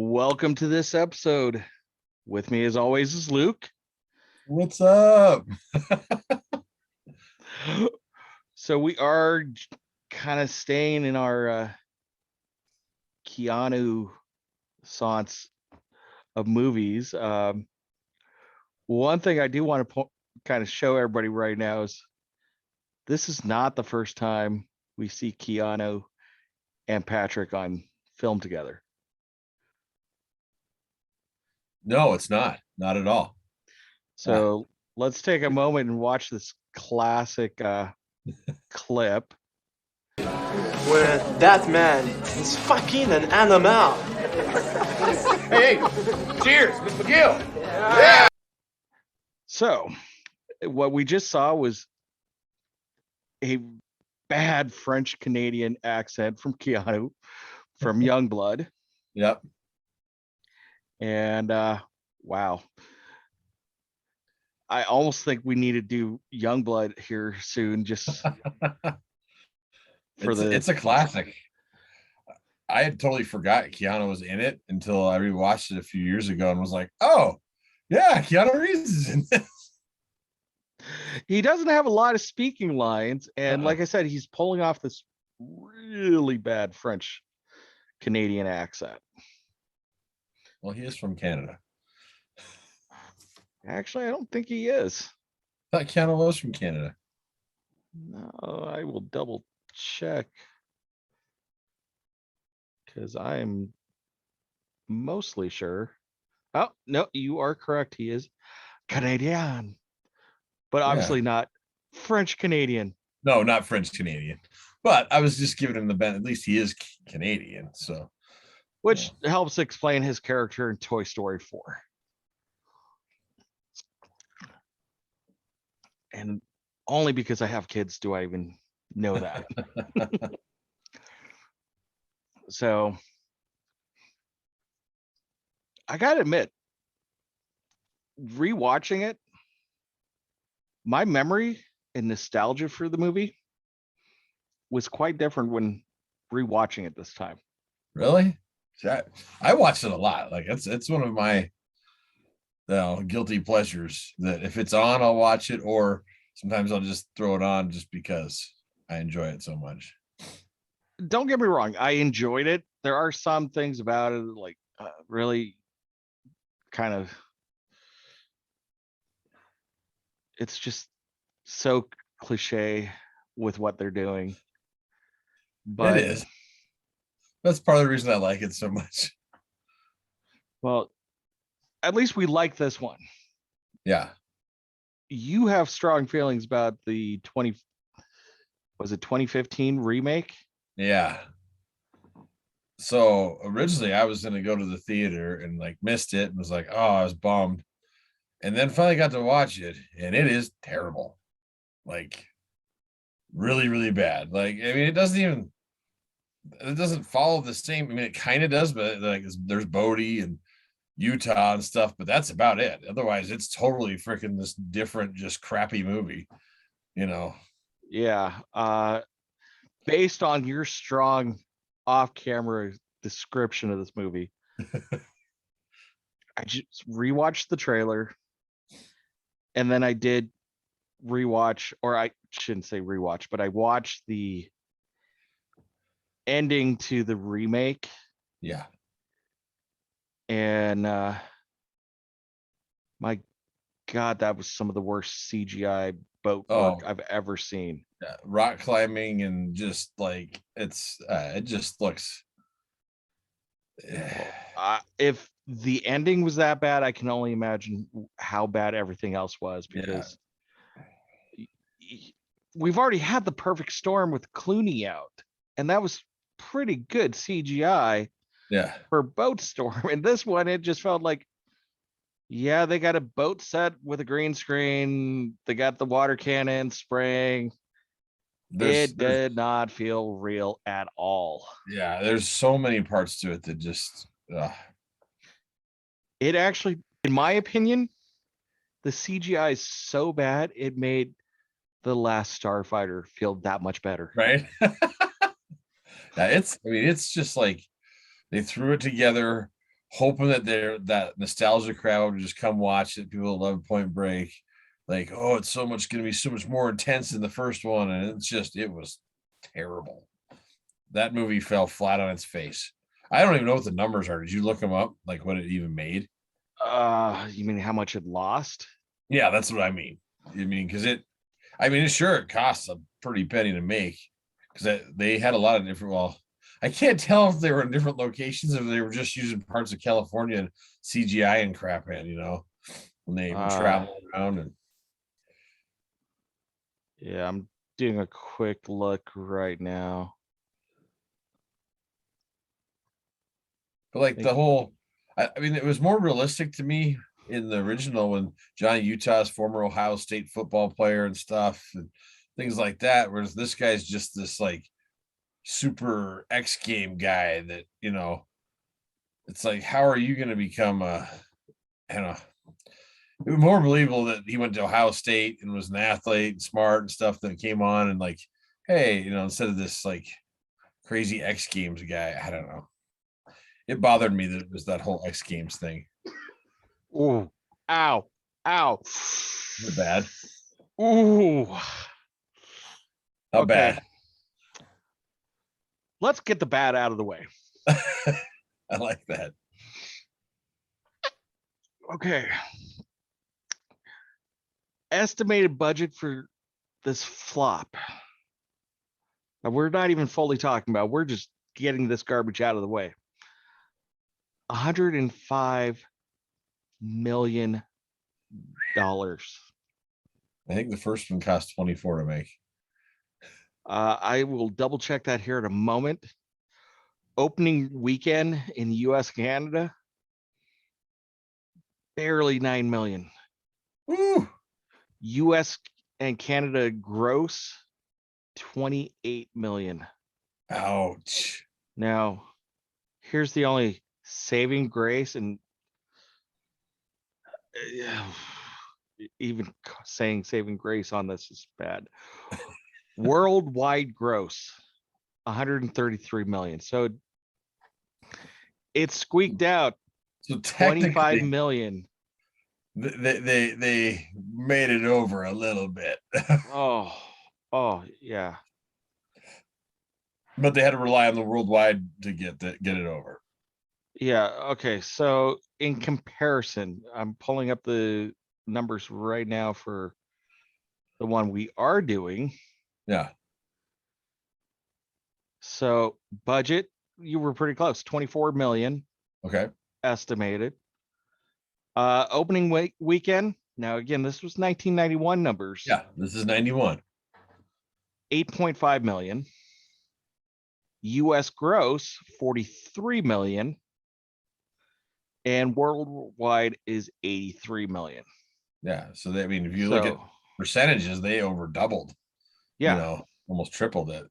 Welcome to this episode. With me, as always, is Luke. What's up? So we are kind of staying in our Keanu Sans of movies. One thing I do want to kind of show everybody right now is this is not the first time we see Keanu and Patrick on film together. No, it's not. Not at all. So let's take a moment and watch this classic clip. Where that man is fucking an animal. Hey, cheers, Mr. McGill. Yeah. So what we just saw was a bad French Canadian accent from Keanu from Youngblood. Yep. And wow. I almost think we need to do Youngblood here soon, just for it's a classic. I had totally forgot Keanu was in it until I rewatched it a few years ago and was like, oh yeah, Keanu Reeves is in this. He doesn't have a lot of speaking lines, and like I said, he's pulling off this really bad French Canadian accent. Well, he is from Canada. Actually, I don't think he is. I thought Keanu was from Canada. No, I will double check because I'm mostly sure. Oh, no, you are correct. He is Canadian, but obviously not French Canadian. No, not French Canadian. But I was just giving him the benefit. At least he is Canadian. So, which helps explain his character in Toy Story 4. And only because I have kids do I even know that. So I gotta admit, rewatching it, my memory and nostalgia for the movie was quite different when rewatching it this time. Really? I watched it a lot. Like it's one of my guilty pleasures that if it's on, I'll watch it, or sometimes I'll just throw it on just because I enjoy it so much. Don't get me wrong, I enjoyed it. There are some things about it like really kind of, it's just so cliche with what they're doing. But it is. That's part of the reason I like it so much. Well, at least we like this one. Yeah. You have strong feelings about the 2015 remake? Yeah. So originally I was going to go to the theater and like missed it and was like, oh, I was bummed. And then finally got to watch it and it is terrible. Like really, really bad. Like, I mean, it doesn't follow the same. I mean, it kind of does, but like there's Bodie and Utah and stuff, but that's about it. Otherwise, it's totally freaking this different, just crappy movie, Yeah. Based on your strong off-camera description of this movie, I just rewatched the trailer, and then I did rewatch, or I shouldn't say rewatch, but I watched the ending to the remake. Yeah. And my God, that was some of the worst CGI boat work I've ever seen. Yeah, rock climbing and just like it just looks. If the ending was that bad, I can only imagine how bad everything else was, because we've already had the perfect storm with Clooney out, and that was pretty good CGI. Yeah. For boat storm, and this one, it just felt like, yeah, they got a boat set with a green screen, they got the water cannon spraying. It did not feel real at all. Yeah, there's so many parts to it that just it actually, in my opinion, the CGI is so bad it made The Last Starfighter feel that much better. Right. It's just like they threw it together hoping that that nostalgia crowd would just come watch it. People love Point Break. Like, oh, it's going to be so much more intense than the first one. And it was terrible. That movie fell flat on its face. I don't even know what the numbers are. Did you look them up? Like what it even made? You mean how much it lost? Yeah, that's what I mean. Because it costs a pretty penny to make, because they had a lot of different. Well, I can't tell if they were in different locations, if they were just using parts of California and CGI and crap in, when they travel around. And yeah, I'm doing a quick look right now. but like the whole, I mean, it was more realistic to me in the original when Johnny Utah's former Ohio State football player and stuff and things like that. Whereas this guy's just this like super X game guy that, it's like, how are you going to become it was more believable that he went to Ohio State and was an athlete and smart and stuff, that came on and like, hey, instead of this like crazy X Games guy. I don't know. It bothered me that it was that whole X Games thing. Ooh, ow, ow. Is it bad? Ooh. How bad? Let's get the bad out of the way. I like that. Okay. Estimated budget for this flop. Now, we're not even fully talking about, we're just getting this garbage out of the way. $105 million. I think the first one cost 24 to make. I will double check that here in a moment. Opening weekend in the US, Canada, barely 9 million. Ooh. US and Canada gross 28 million. Ouch. Now, here's the only saving grace, and even saying saving grace on this is bad. Worldwide gross 133 million. So it squeaked out So 25 million. They made it over a little bit. Oh, yeah. But they had to rely on the worldwide to get it over. Yeah. Okay. So in comparison, I'm pulling up the numbers right now for the one we are doing. Yeah. So budget, you were pretty close. 24 million. Okay. Estimated. Opening weekend. Now, again, this was 1991 numbers. Yeah, this is 91. 8.5 million. US gross 43 million. And worldwide is 83 million. Yeah. So if you look at percentages, they over doubled. Yeah. Almost tripled it.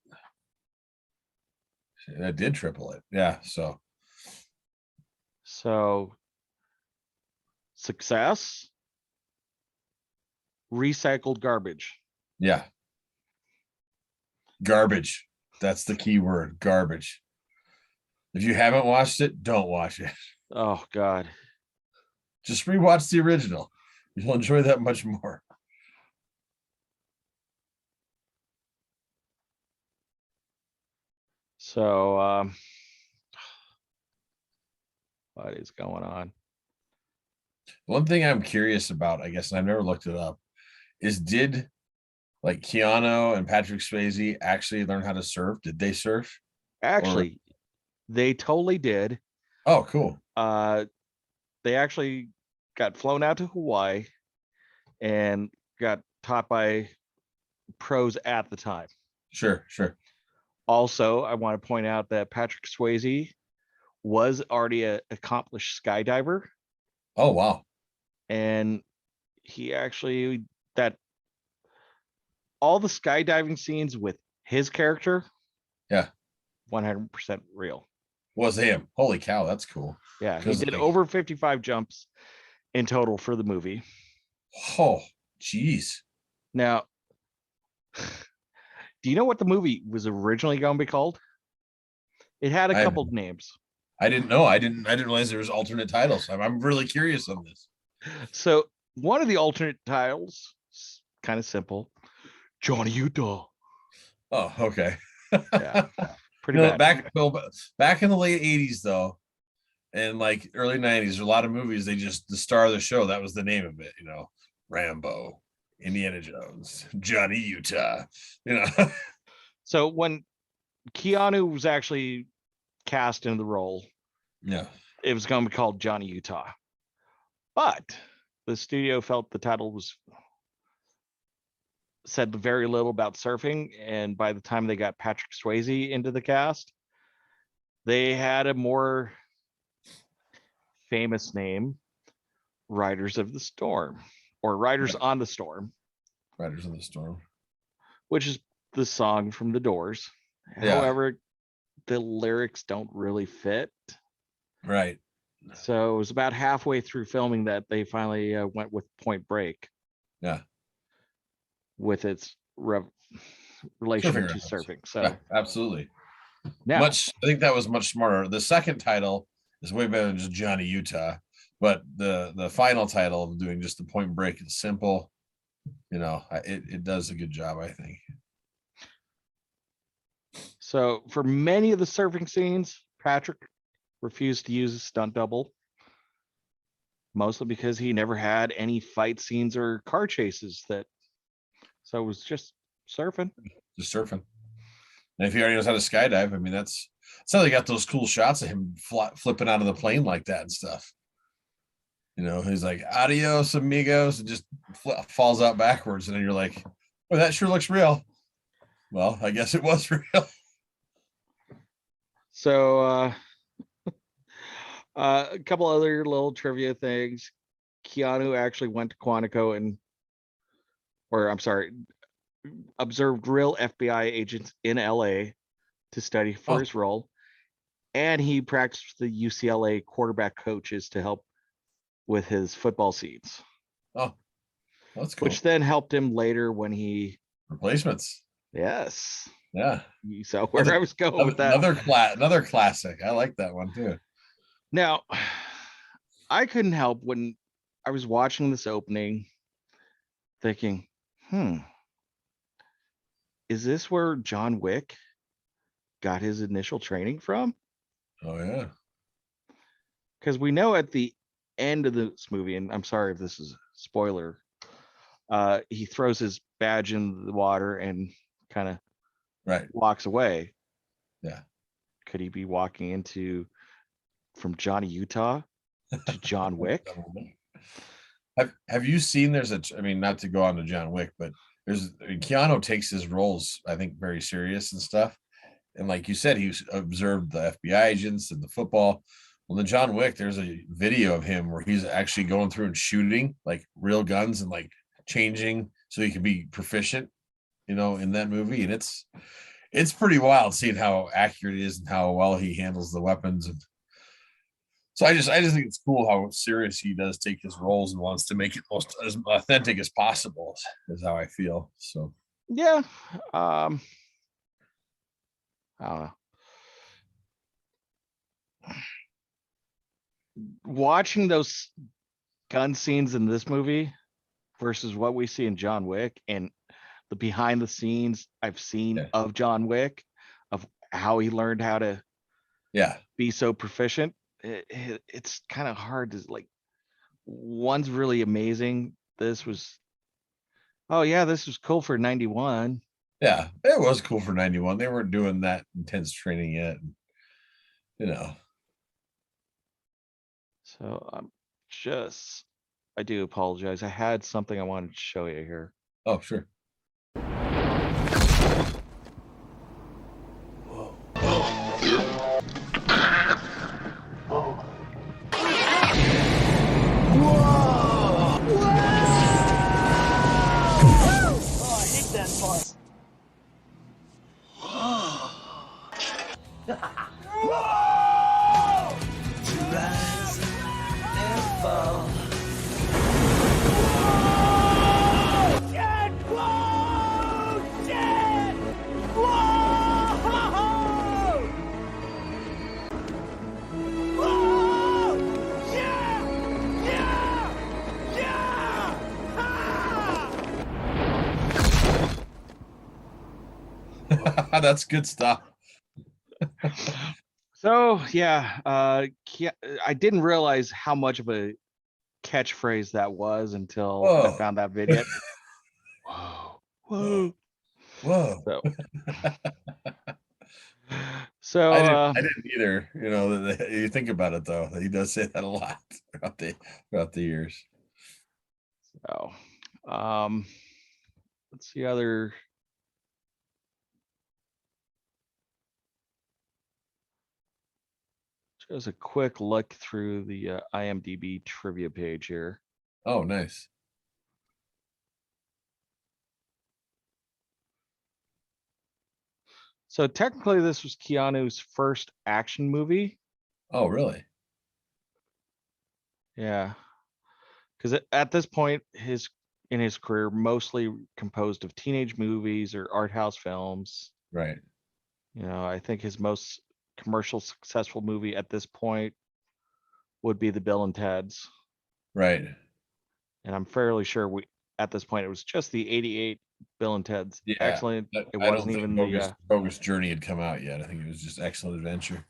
It did triple it. Yeah. So success, recycled garbage. Yeah. Garbage. That's the key word. Garbage. If you haven't watched it, don't watch it. Oh God. Just rewatch the original. You'll enjoy that much more. So what is going on? One thing I'm curious about, I guess, and I've never looked it up, is did like Keanu and Patrick Swayze actually learn how to surf? Did they surf? Actually, they totally did. Oh, cool. They actually got flown out to Hawaii and got taught by pros at the time. Sure. Also, I want to point out that Patrick Swayze was already an accomplished skydiver. Oh, wow. And he actually, all the skydiving scenes with his character, yeah, 100% real. Was him. Holy cow, that's cool. Yeah, he did over 55 jumps in total for the movie. Oh, geez. Now, do you know what the movie was originally going to be called? It had a couple of names. I didn't know. I didn't realize there was alternate titles. I'm really curious on this. So one of the alternate titles, kind of simple, Johnny Utah. Oh, okay. Yeah, pretty No, bad. back in the late 80s though, and like early 90s, a lot of movies, they just, the star of the show, that was the name of it, you know, Rambo, Indiana Jones, Johnny Utah, you know. So when Keanu was actually cast in the role, Yeah. it was going to be called Johnny Utah. But the studio felt the title was said very little about surfing, and by the time they got Patrick Swayze into the cast, they had a more famous name, Riders of the Storm, or Riders on the Storm, Riders on the Storm, which is the song from The Doors. Yeah. However, the lyrics don't really fit. right? So it was about halfway through filming that they finally went with Point Break Yeah, with its relation Surfing to reference. surfing. So yeah, absolutely. now, I think that was much smarter. The second title is way better than just Johnny Utah, but the final title of doing just the Point Break is simple. You know, it does a good job, I think. so for many of the surfing scenes, Patrick refused to use a stunt double, mostly because he never had any fight scenes or car chases so it was just surfing. Just surfing. And if he already knows how to skydive, I mean, that's how they got those cool shots of him flipping out of the plane like that and stuff. You know, he's like, adios, amigos, and just falls out backwards. And then you're like, oh, that sure looks real. Well, I guess it was real. So a couple other little trivia things. Keanu actually went to Quantico observed real FBI agents in LA to study for his role. And he practiced with the UCLA quarterback coaches to help with his football scenes. Oh, that's cool. Which then helped him later when he replacements. Yes. Yeah. You saw where I was going with that. Another classic. I like that one too. Now, I couldn't help when I was watching this opening thinking, is this where John Wick got his initial training from? Oh, yeah. Because we know at the end of this movie, and I'm sorry if this is a spoiler, he throws his badge in the water and kind of walks away. Yeah. Could he be walking from Johnny Utah to John Wick? Have you seen not to go on to John Wick, but Keanu takes his roles, I think, very serious and stuff. And like you said, he's observed the FBI agents and the football. Well, the John Wick, there's a video of him where he's actually going through and shooting like real guns and like changing so he can be proficient, you know, in that movie. And it's pretty wild seeing how accurate it is and how well he handles the weapons. And so I just think it's cool how serious he does take his roles and wants to make it as authentic as possible, is how I feel. So yeah. I don't know. Watching those gun scenes in this movie versus what we see in John Wick and the behind the scenes I've seen of John Wick, of how he learned how to be so proficient, it's kind of hard to like. One's really amazing. This was cool for 91. Yeah, it was cool for 91. They weren't doing that intense training yet, you know. So I do apologize. I had something I wanted to show you here. Oh, sure. That's good stuff. So yeah, I didn't realize how much of a catchphrase that was until I Whoa. found that video. Whoa, whoa. Whoa. So I didn't either. You know, you think about it though, he does say that a lot throughout the years. So, let's see other. Just a quick look through the IMDb trivia page here. Oh, nice. So technically, this was Keanu's first action movie. Oh, really? Yeah, because at this point, in his career, mostly composed of teenage movies or art house films. Right. You know, I think his most commercial successful movie at this point would be the Bill and Ted's. Right. And I'm fairly sure at this point it was just the 88 Bill and Ted's. Yeah. Excellent. It I don't wasn't think even Bogus Journey had come out yet. I think it was just Excellent Adventure.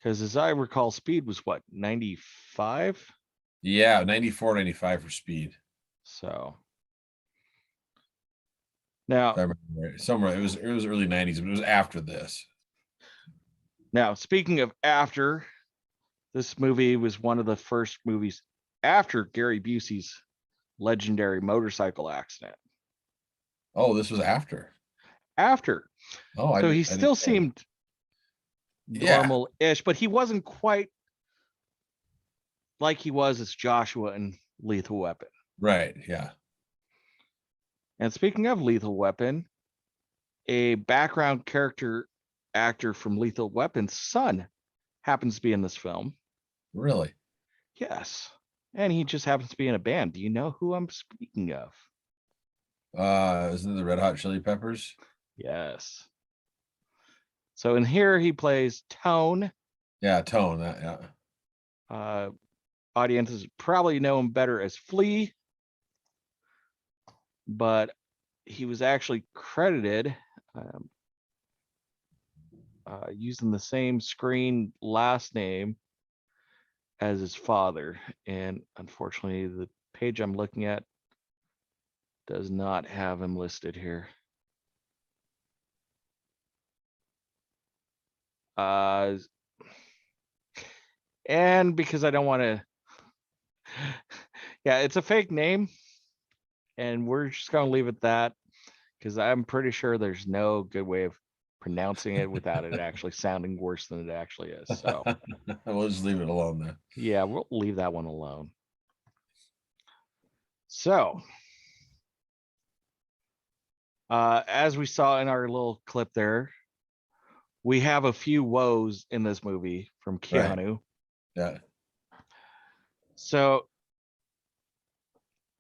because as I recall, Speed was what, 95? Yeah, 94, 95 for Speed. So now, If I remember right. Somewhere it was early 90s, but it was after this. now speaking of after, this movie was one of the first movies after Gary Busey's legendary motorcycle accident. Oh, this was after. After. Oh, So he still seemed normal-ish, but he wasn't quite like he was as Joshua in Lethal Weapon. Right. Yeah. And speaking of Lethal Weapon, a background character actor from Lethal Weapon's son happens to be in this film. Really? Yes. And he just happens to be in a band. Do you know who I'm speaking of? Isn't it the Red Hot Chili Peppers? Yes. So in here he plays Tone. Yeah, Tone. Yeah. Audiences probably know him better as Flea, but he was actually credited using the same screen last name as his father. And unfortunately, the page I'm looking at does not have him listed here. And because I don't want to, yeah, it's a fake name, and we're just going to leave it that because I'm pretty sure there's no good way of pronouncing it without it actually sounding worse than it actually is. So we'll just leave it alone then. Yeah, we'll leave that one alone. So, as we saw in our little clip there, we have a few woes in this movie from Keanu. Right. Yeah. So,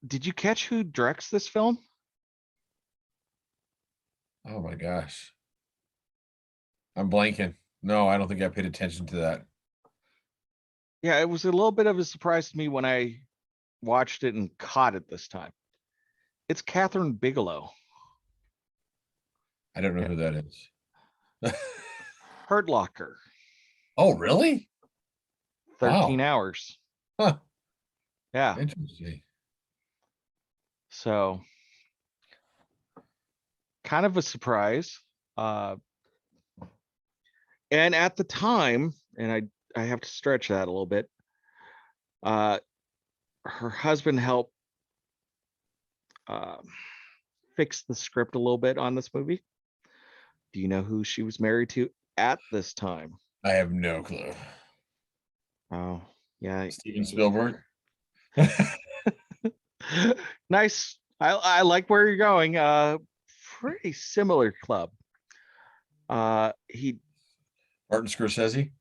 did you catch who directs this film? Oh my gosh. I'm blanking. No, I don't think I paid attention to that. Yeah, it was a little bit of a surprise to me when I watched it and caught it this time. It's Catherine Bigelow. I don't know who that is. Hurt Locker. Oh, really? 13 hours. Huh. Yeah. Interesting. So, kind of a surprise. And at the time, and I have to stretch that a little bit, her husband helped fix the script a little bit on this movie. Do you know who she was married to at this time? I have no clue. Oh, yeah. Steven Spielberg. Nice. I like where you're going. Pretty similar club. Martin Scorsese.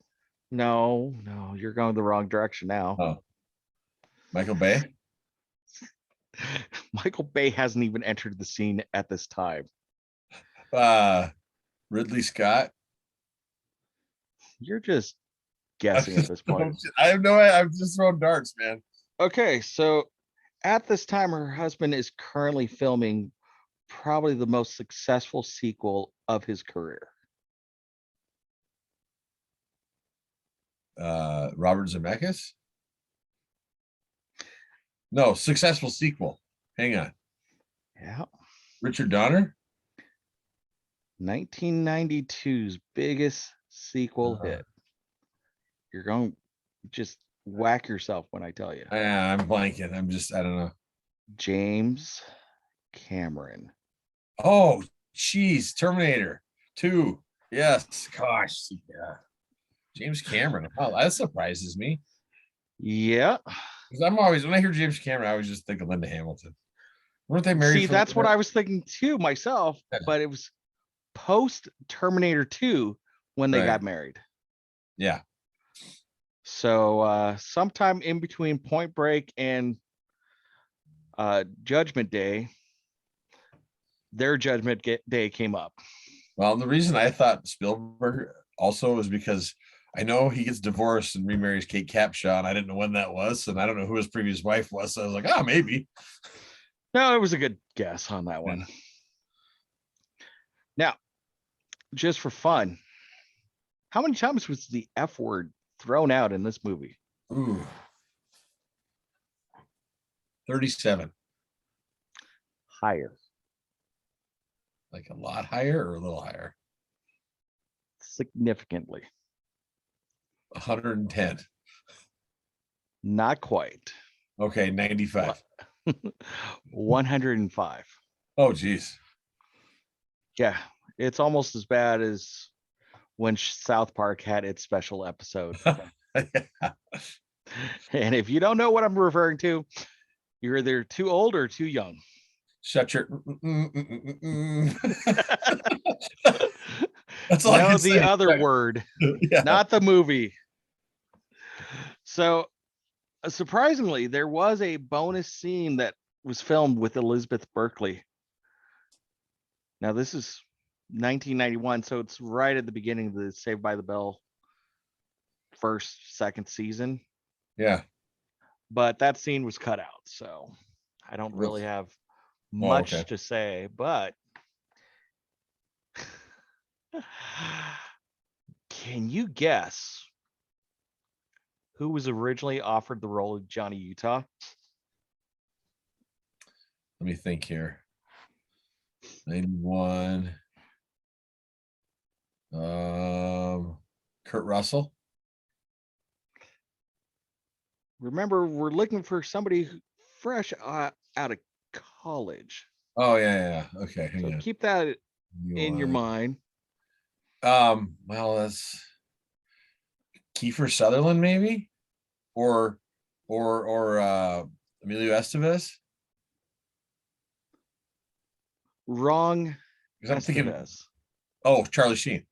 No, you're going the wrong direction now. Oh, Michael Bay. Michael Bay hasn't even entered the scene at this time. Ridley Scott. You're just guessing at this point. I have no idea. I'm just throwing darts, man. Okay, so at this time, her husband is currently filming probably the most successful sequel of his career. Robert Zemeckis? No, successful sequel. Hang on. Yeah. Richard Donner? 1992's biggest sequel hit. You're going to just whack yourself when I tell you. I'm blanking. I don't know. James Cameron. Oh, geez. Terminator 2. Yes. Gosh. Yeah. James Cameron. Oh, that surprises me. Yeah. Because I'm always, when I hear James Cameron, I always just think of Linda Hamilton. Weren't they married? See, that's what I was thinking too myself, but it was post Terminator 2 when they got married. Yeah. So sometime in between Point Break and Judgment Day, their Judgment Day came up. Well, the reason I thought Spielberg also was because I know he gets divorced and remarries Kate Capshaw, and I didn't know when that was, and I don't know who his previous wife was. So I was like, oh, maybe. No, it was a good guess on that one. Now, just for fun, how many times was the F word thrown out in this movie? Ooh. 37. Higher. Like a lot higher or a little higher? Significantly. 110. Not quite. Okay, 95. 105. Oh, geez. Yeah, it's almost as bad as when South Park had its special episode. And if you don't know what I'm referring to, you're either too old or too young. Shut your. That's all I can the say. other word, Yeah. not the movie. So surprisingly, there was a bonus scene that was filmed with Elizabeth Berkley. Now this is 1991, so it's right at the beginning of the Saved by the Bell second season. Yeah. But that scene was cut out, so I don't really have much to say, but can you guess who was originally offered the role of Johnny Utah? Let me think here. 91. Kurt Russell. Remember, we're looking for somebody fresh out of college. Oh yeah. Okay. So keep that in your mind. Well, that's Kiefer Sutherland, maybe, or Emilio Estevez. Wrong. Because I'm thinking, Estevez. oh, Charlie Sheen.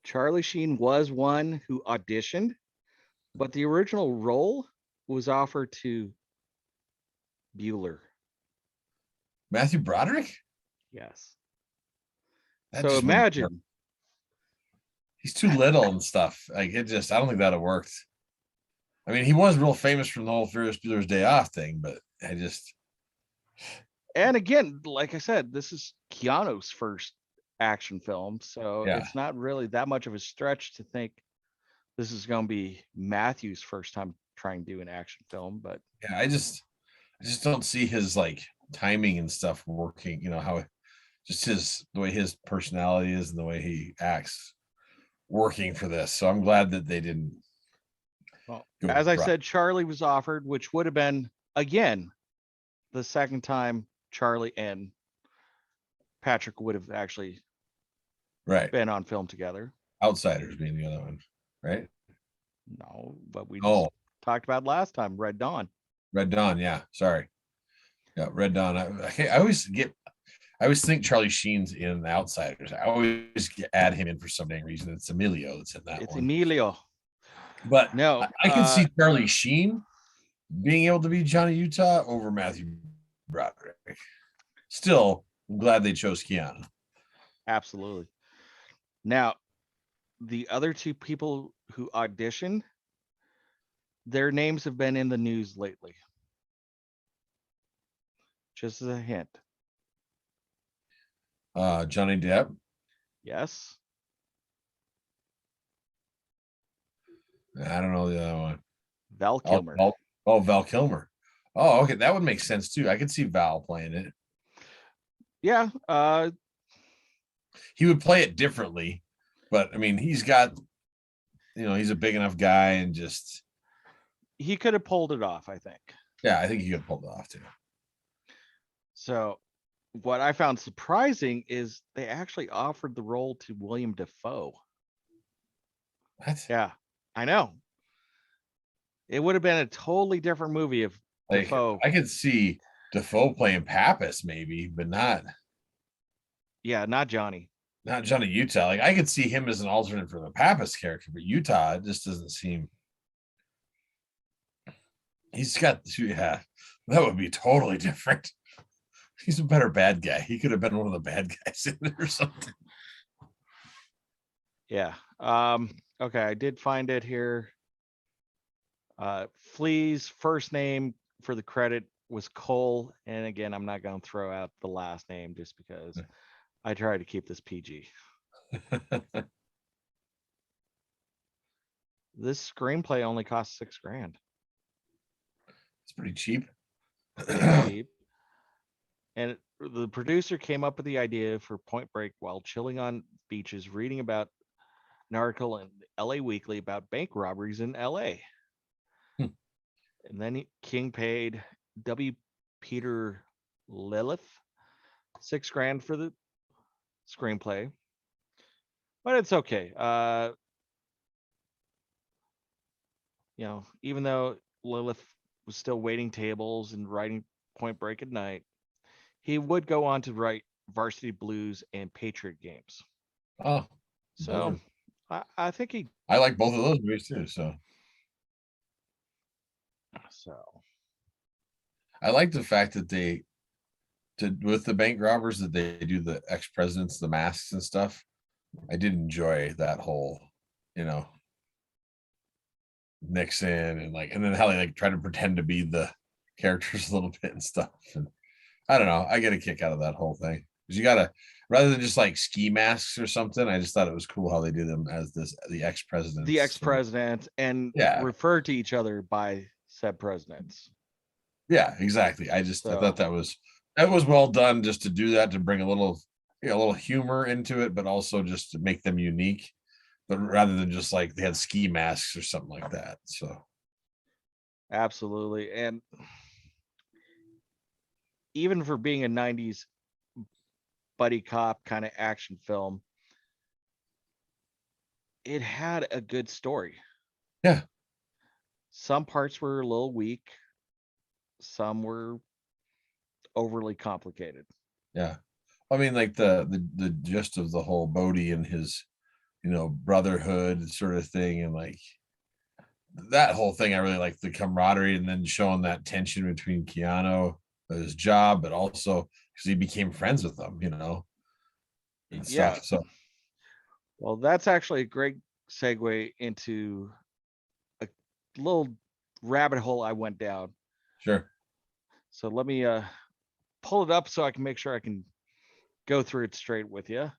Charlie Sheen was one who auditioned, but the original role was offered to Bueller. Matthew Broderick? Yes. That so imagine. He's too little and stuff. Like I don't think that'd have worked. I mean, he was real famous from the whole Ferris Bueller's Day Off thing, but And again, like I said, this is Keanu's first action film, so it's not really that much of a stretch to think this is going to be Matthew's first time trying to do an action film. But yeah, I just don't see his like timing and stuff working. You know how just the way his personality is and the way he acts working for this. So I'm glad that they didn't. Well, as I said, Charlie was offered, which would have been again the second time Charlie and Patrick would have actually been on film together. Outsiders being the other one, right? No, but we just talked about last time, Red Dawn. Red Dawn, yeah. Sorry. Yeah, Red Dawn. I always think Charlie Sheen's in The Outsiders. I always add him in for some dang reason. It's Emilio that's in that one. It's Emilio. But no, I can see Charlie Sheen being able to be Johnny Utah over Matthew Broderick. Still, I'm glad they chose Keanu. Absolutely. Now, the other two people who auditioned, their names have been in the news lately. Just as a hint. Johnny Depp. Yes. I don't know the other one. Val Kilmer. Val Kilmer. Oh, okay, that would make sense too. I could see Val playing it. Yeah. He would play it differently, but I mean, he's got, he's a big enough guy, and just he could have pulled it off, I think. yeah, I think he could have pulled it off too. So what I found surprising is they actually offered the role to William Dafoe. What? Yeah, I know. It would have been a totally different movie if Dafoe. I could see Dafoe playing Pappas maybe, but not not Johnny. Not Johnny Utah. Like, I could see him as an alternate for the Pappas character, but Utah, it just doesn't seem. He's got that would be totally different. He's a better bad guy. He could have been one of the bad guys in it or something. Yeah. Okay, I did find it here. Flea's first name for the credit was Cole, and again, I'm not going to throw out the last name just because I try to keep this PG. This screenplay only cost $6,000. It's pretty cheap. Cheap. And the producer came up with the idea for Point Break while chilling on beaches, reading about an article in LA Weekly about bank robberies in LA. And then King paid W. Peter Lilith $6,000 for the screenplay, but it's okay. Even though Lilith was still waiting tables and writing Point Break at night, he would go on to write Varsity Blues and Patriot Games. Oh, so I think I like both of those movies too. So I like the fact that they did with the bank robbers that they do the ex-presidents, the masks and stuff. I did enjoy that whole, Nixon and then how they try to pretend to be the characters a little bit and stuff. And I don't know. I get a kick out of that whole thing because you gotta, rather than just ski masks or something. I just thought it was cool how they do them as the ex-presidents, and refer to each other by said presidents. Yeah, exactly. I thought that was well done, just to do that, to bring a little humor into it, but also just to make them unique. But rather than just they had ski masks or something like that. So absolutely. And even for being a 90s buddy cop kind of action film, it had a good story. Yeah. Some parts were a little weak. Some were overly complicated. Yeah. I mean, the gist of the whole Bodhi and his, brotherhood sort of thing. And that whole thing, I really like the camaraderie, and then showing that tension between Keanu, his job, but also because he became friends with them, and stuff. So, well, that's actually a great segue into a little rabbit hole I went down. Sure. So let me pull it up so I can make sure I can go through it straight with you.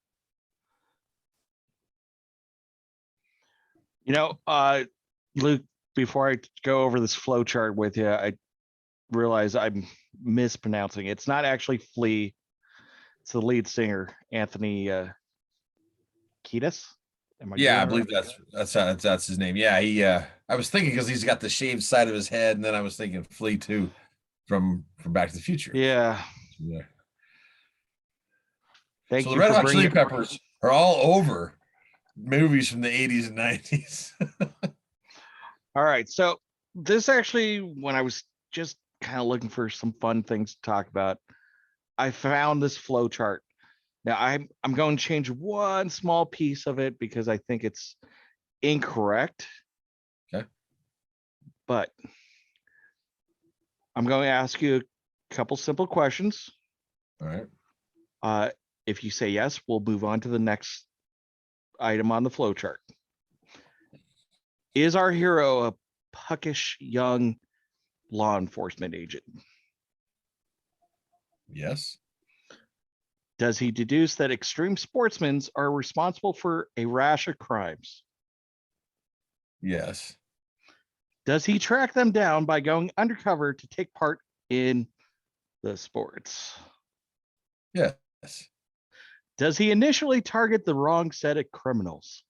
Luke, before I go over this flow chart with you, I realize I'm mispronouncing it. It's not actually Flea. It's the lead singer, Anthony Kiedis. I believe that's his name. Yeah, he. I was thinking because he's got the shaved side of his head, and then I was thinking Flea too, from Back to the Future. Yeah. Thank you. The Red Hot Chili Peppers are all over movies from the 80s and 90s. All right, so this actually, when I was just kind of looking for some fun things to talk about, I found this flow chart. Now I'm going to change one small piece of it because I think it's incorrect. Okay. But I'm going to ask you a couple simple questions. All right. If you say yes, we'll move on to the next item on the flow chart. Is our hero a puckish young law enforcement agent? Yes. Does he deduce that extreme sportsmen are responsible for a rash of crimes? Yes. Does he track them down by going undercover to take part in the sports? Yes. Does he initially target the wrong set of criminals?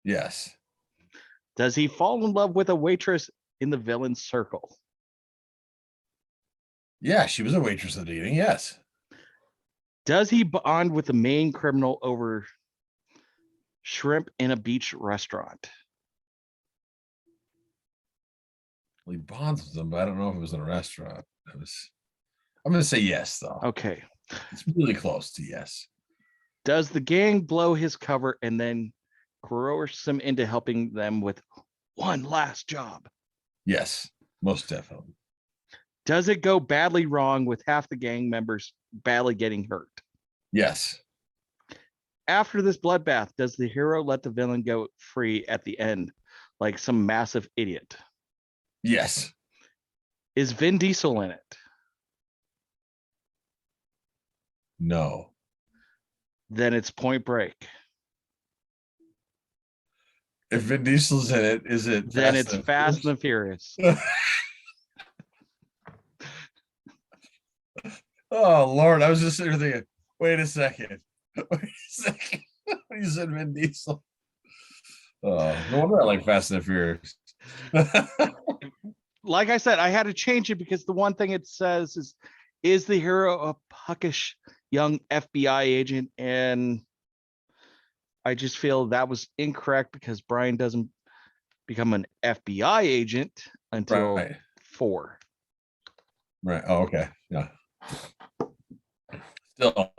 Yes. Does he fall in love with a waitress in the villain's circle? Yeah, she was a waitress at the beginning. Yes. Does he bond with the main criminal over shrimp in a beach restaurant? Well, he bonds with them, but I don't know if it was in a restaurant. I'm going to say yes, though. Okay. It's really close to yes. Does the gang blow his cover and then coerce him into helping them with one last job? Yes, most definitely. Does it go badly wrong with half the gang members badly getting hurt? Yes. After this bloodbath, does the hero let the villain go free at the end like some massive idiot? Yes. Is Vin Diesel in it? No. Then it's Point Break. If Vin Diesel's in it, is it? Then it's Fast and the Furious. Oh Lord, I was just sitting there thinking, wait a second. Wait a second. You said Vin Diesel. Oh, no wonder I like Fast and the Furious. Like I said, I had to change it because the one thing it says is the hero a puckish young FBI agent? And I just feel that was incorrect because Brian doesn't become an FBI agent until Right. 4. Right. Oh, okay. Yeah. Still,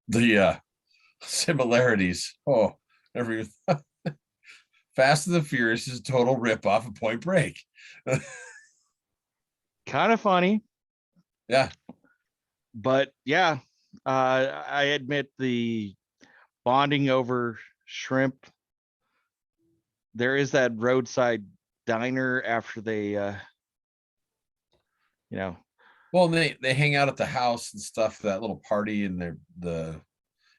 the similarities. Oh, every Fast and the Furious is a total rip off of Point Break. Kind of funny. Yeah. But yeah, I admit the bonding over shrimp. There is that roadside diner after they, Well, they hang out at the house and stuff, that little party, and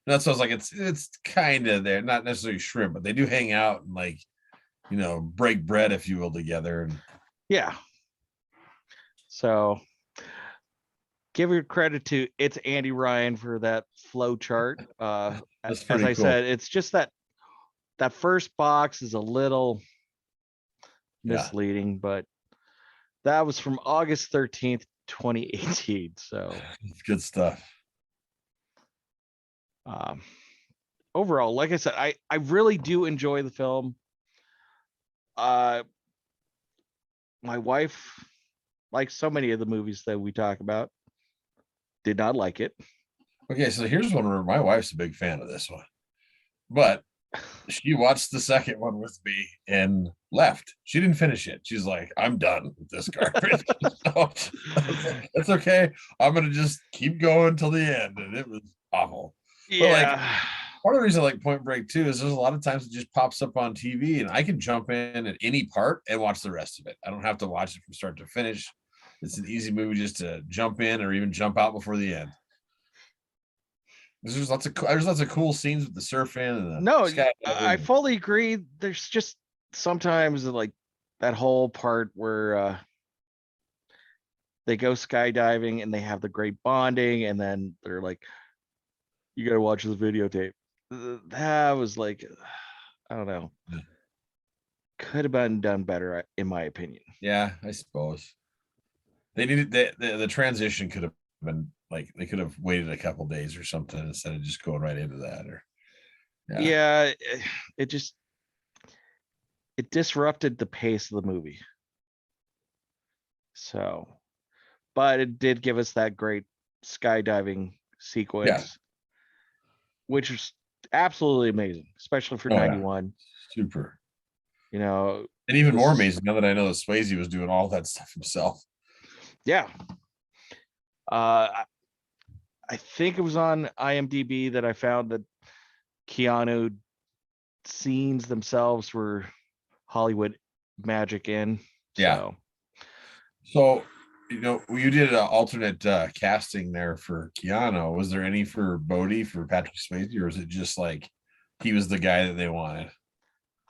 that's what I was like, it's kind of there, not necessarily shrimp, but they do hang out and like, break bread, if you will, together. And yeah. So give your credit to it's Andy Ryan for that flow chart. that's As pretty I cool. said, it's just that first box is a little misleading, but that was from August 13th, 2018. So It's good stuff. Overall, like I said, I really do enjoy the film. My wife, like so many of the movies that we talk about, did not like it. Okay, so here's one where my wife's a big fan of this one, but she watched the second one with me and left. She didn't finish it. She's like, I'm done with this garbage. So, it's okay. I'm gonna just keep going till the end. And it was awful. Yeah. But like, part of the reason I like Point Break too is there's a lot of times it just pops up on TV and I can jump in at any part and watch the rest of it. I don't have to watch it from start to finish. It's an easy movie just to jump in or even jump out before the end. There's lots of cool scenes with the surfing and the I fully agree. There's just sometimes like that whole part where they go skydiving and they have the great bonding, and then they're like, you gotta watch the videotape. That was like, I don't know. Yeah. Could have been done better, in my opinion. Yeah, I suppose they needed the transition could have been like they could have waited a couple days or something instead of just going right into that. Or it disrupted the pace of the movie. So, but it did give us that great skydiving sequence, which is absolutely amazing, especially for 91. Super. And even more amazing now that I know that Swayze was doing all that stuff himself. Yeah. I think it was on IMDb that I found that Keanu scenes themselves were Hollywood magic in. Yeah. So You know, you did an alternate casting there for Keanu. Was there any for Bodhi for Patrick Swayze, or was it just like he was the guy that they wanted?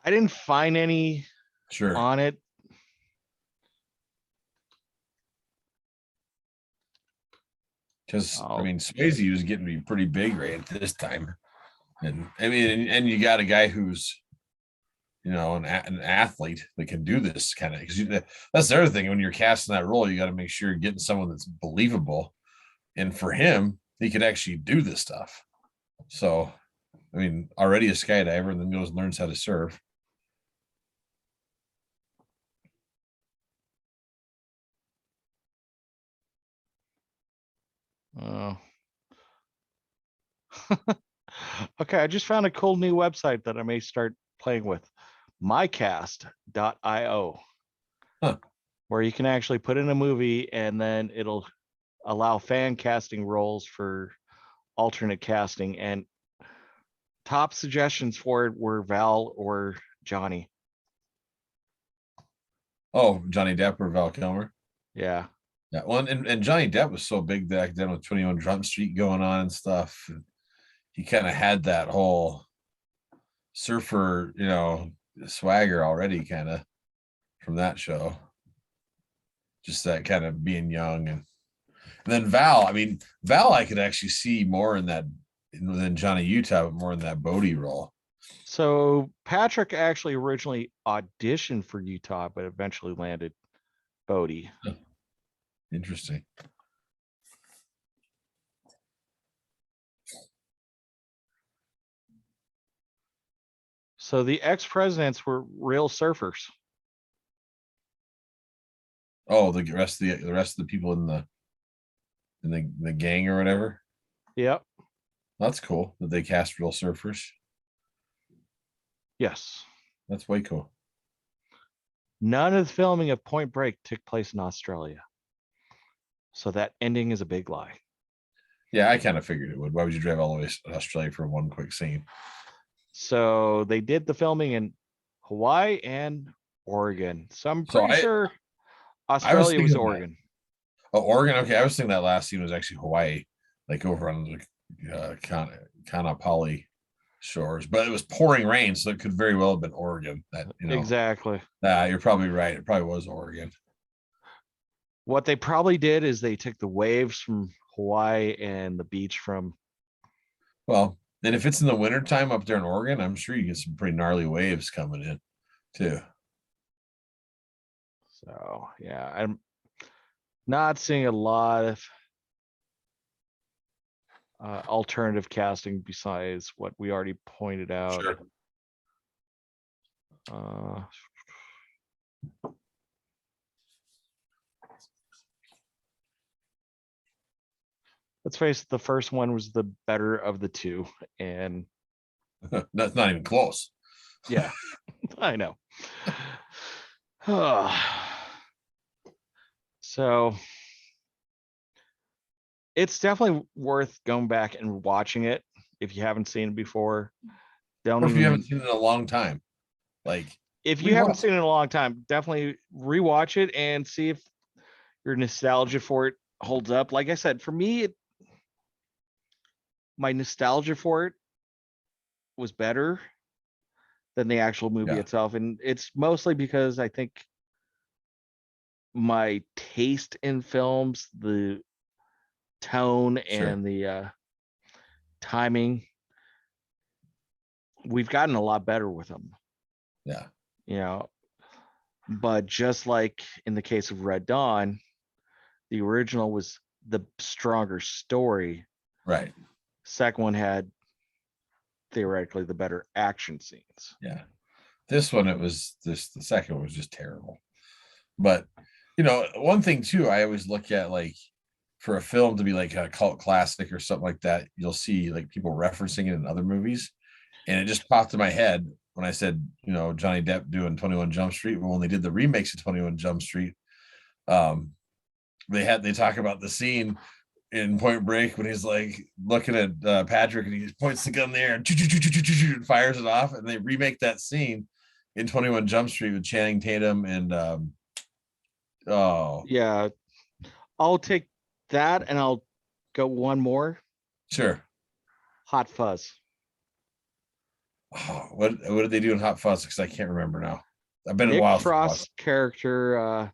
I didn't find any Sure. on it. Because I mean, Swayze was getting to be pretty big right at this time, and I mean, and you got a guy who's, you know, an athlete that can do this kind of. Because that's the other thing, when you're casting that role, you got to make sure you're getting someone that's believable, and for him, he could actually do this stuff. So, I mean, already a skydiver, and then goes and learns how to surf. Oh. Okay, I just found a cool new website that I may start playing with. mycast.io. Huh. Where you can actually put in a movie and then it'll allow fan casting roles for alternate casting, and top suggestions for it were Val or Johnny. Oh, Johnny Depp or Val Kilmer. Yeah. Yeah, well, and Johnny Depp was so big back then with 21 Jump Street going on and stuff. And he kind of had that whole surfer, you know, swagger already kind of from that show. Just that kind of being young. And then Val, I mean, Val, I could actually see more in that than Johnny Utah, but more in that Bodhi role. So Patrick actually originally auditioned for Utah, but eventually landed Bodhi. Interesting. So the ex-presidents were real surfers. Oh, the rest of the people in the gang or whatever. Yep. That's cool that they cast real surfers. Yes. That's way cool. None of the filming of Point Break took place in Australia. So that ending is a big lie. Yeah, I kind of figured it would. Why would you drive all the way to Australia for one quick scene? So they did the filming in Hawaii and Oregon. So I'm pretty sure Australia was Oregon. Oh, Oregon. Okay, I was thinking that last scene was actually Hawaii, like over on the Kanapali shores, but it was pouring rain, so it could very well have been Oregon. That, you know, exactly. You're probably right. It probably was Oregon. What they probably did is they took the waves from Hawaii and the beach from. Well, and if it's in the wintertime up there in Oregon, I'm sure you get some pretty gnarly waves coming in too. So yeah, I'm not seeing a lot of alternative casting besides what we already pointed out. Sure. Let's face it, the first one was the better of the two, and that's not even close. Yeah, I know. So it's definitely worth going back and watching it if you haven't seen it before. Or if you haven't seen it in a long time. Like, if you haven't seen it in a long time, definitely rewatch it and see if your nostalgia for it holds up. Like I said, for me, my nostalgia for it was better than the actual movie itself. And it's mostly because I think my taste in films, the tone and the timing, we've gotten a lot better with them. Yeah. You know, but just like in the case of Red Dawn, the original was the stronger story. Right. Second one had theoretically the better action scenes. Yeah. This one, the second one was just terrible. But, you know, one thing too, I always look at, like, for a film to be like a cult classic or something like that, you'll see like people referencing it in other movies. And it just popped in my head when I said, you know, Johnny Depp doing 21 Jump Street. Well, when they did the remakes of 21 Jump Street, they talk about the scene in Point Break when he's like looking at Patrick and he points the gun there and fires it off, and they remake that scene in 21 Jump Street with Channing Tatum and I'll take that and I'll go one more. Sure. Hot Fuzz. Oh, what did they do in Hot Fuzz? Because I can't remember now. I've been a Nick while. since I Frost's watched character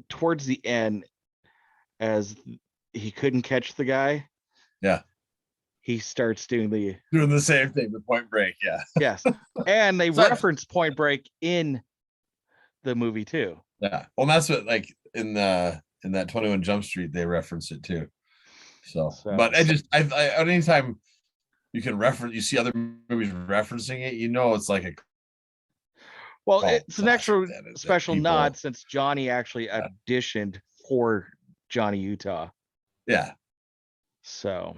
towards the end, as he couldn't catch the guy, it. Yeah, he starts doing the doing the same thing with Point Break. Yeah, yes, and they So- reference Point Break in the movie too. yeah. Well, that's what like in that 21 Jump Street they reference it too. So, but I anytime you can reference, you see other movies referencing it, you know, it's like a Well, cult it's an classic extra that special people- nod since Johnny actually auditioned for Johnny Utah. Yeah, So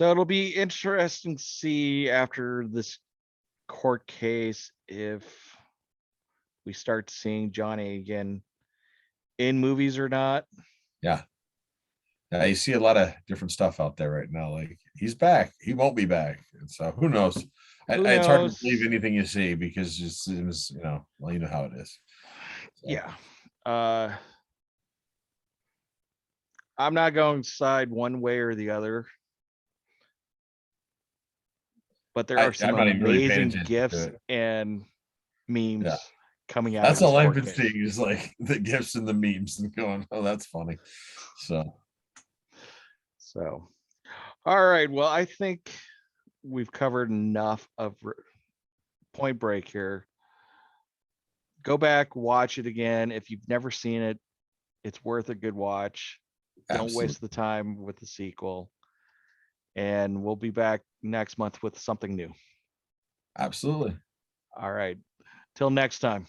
it'll be interesting to see after this court case if we start seeing Johnny again in movies or not. yeah. You see a lot of different stuff out there right now. Like he's back, he won't be back. And so who knows? Who It's hard to knows? believe anything you see because it was, you know, well, you know how it is. So, Yeah. I'm not going to side one way or the other. But there are some I'm not even really paying amazing attention to gifts it. and memes Yeah. coming out. That's of this all I've court been case. seeing is like the gifts and the memes and going, oh, that's funny. So All right. Well, I think we've covered enough of Point Break here. Go back, watch it again. If you've never seen it, it's worth a good watch. Don't Absolutely. waste the time with the sequel. And we'll be back next month with something new. Absolutely. All right. Till next time.